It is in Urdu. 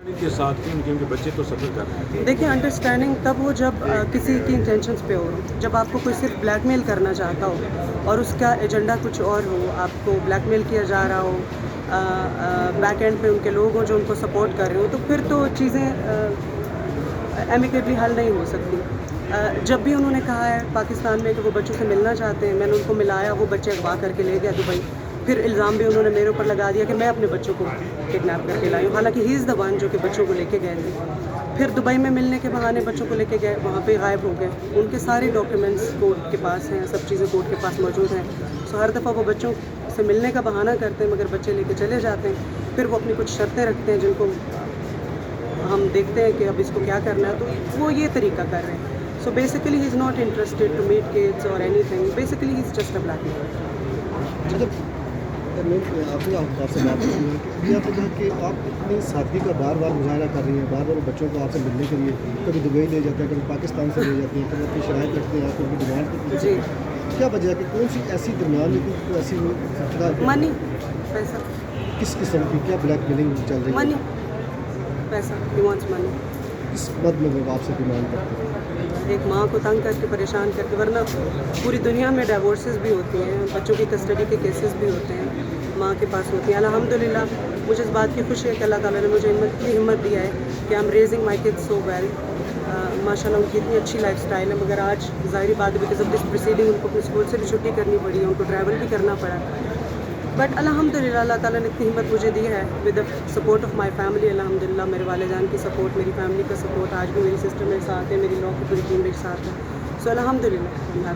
کے ساتھ تھی ان کے بچے تو سفر کر رہے ہیں. دیکھیں انڈرسٹینڈنگ تب ہو جب کسی کی انٹینشنس پہ ہو، جب آپ کو کوئی صرف بلیک میل کرنا چاہتا ہو اور اس کا ایجنڈا کچھ اور ہو، آپ کو بلیک میل کیا جا رہا ہو، بیک اینڈ پہ ان کے لوگ ہوں جو ان کو سپورٹ کر رہے ہوں، تو پھر تو چیزیں ایمیکیبلی حل نہیں ہو سکتی. جب بھی انہوں نے کہا ہے پاکستان میں کہ وہ بچوں سے ملنا چاہتے ہیں، میں نے ان کو ملایا، وہ بچے اغوا کر کے لے گیا دبئی. پھر الزام بھی انہوں نے میرے اوپر لگا دیا کہ میں اپنے بچوں کو کڈنیپ کر کے لائی ہوں، حالانکہ ہی از دا ون جو کہ بچوں کو لے کے گئے تھے. پھر دبئی میں ملنے کے بہانے بچوں کو لے کے گئے، وہاں پہ غائب ہو گئے. ان کے سارے ڈاکیومنٹس کورٹ کے پاس ہیں، سب چیزیں کورٹ کے پاس موجود ہیں. سو ہر دفعہ وہ بچوں سے ملنے کا بہانہ کرتے ہیں مگر بچے لے کے چلے جاتے ہیں. پھر وہ اپنی کچھ شرطیں رکھتے ہیں جن کو ہم دیکھتے ہیں کہ اب اس کو کیا کرنا ہے، تو وہ یہ طریقہ کر رہے ہیں. So basically he is not interested to meet kids اور anything. Basically he is just a blackmail. آپ نے آپ سے بات کی ہے کہ آپ نے کہا کہ آپ اپنی سادگی کا بار بار مظاہرہ کر رہی ہیں، بار بار بچوں کو آپ سے ملنے کے لیے کبھی دبئی لے جاتے ہیں، کبھی پاکستان سے لے جاتے ہیں، کبھی اپنی شرائط رکھتے ہیں، آپ ان کی ڈیمانڈ کرتے ہیں. جی کیا وجہ ہے کہ کون سی ایسی درمیان میں کوئی ایسی منی، پیسہ، کس قسم کی کیا بلیک میلنگ چل رہی ہے؟ منی، پیسہ، ہی وانٹس منی. کس مد میں وہ آپ سے ڈیمانڈ کرتے ہیں؟ ایک ماں کو تنگ کر کے پریشان کر کے، ورنہ پوری دنیا میں ڈائیورسز بھی ہوتی ہیں، بچوں کی کسٹڈی کے کیسز بھی ہوتے ہیں، ماں کے پاس ہوتی ہیں. الحمدللہ مجھے اس بات کی خوشی ہے کہ اللہ تعالیٰ نے مجھے اتنی ہمت دیا ہے کہ I'm raising my kids so well. ماشاء اللہ ان کی اتنی اچھی لائف اسٹائل ہے، مگر آج ظاہری بات ہے بیکاز آف دس پروسیڈنگ ان کو اپنے اسکول سے بھی چھٹی کرنی پڑی ہے، ان کو ٹریول بھی کرنا پڑا. بٹ الحمدللہ اللہ تعالیٰ نے اتنی ہمت مجھے دی ہے with the support of my family. الحمدللہ میرے والدین کی سپورٹ، میری فیملی کا سپورٹ، آج بھی میری سسٹر میرے ساتھ ہے، میری لا کی پوری ٹیم میرے ساتھ ہے. سو الحمدللہ.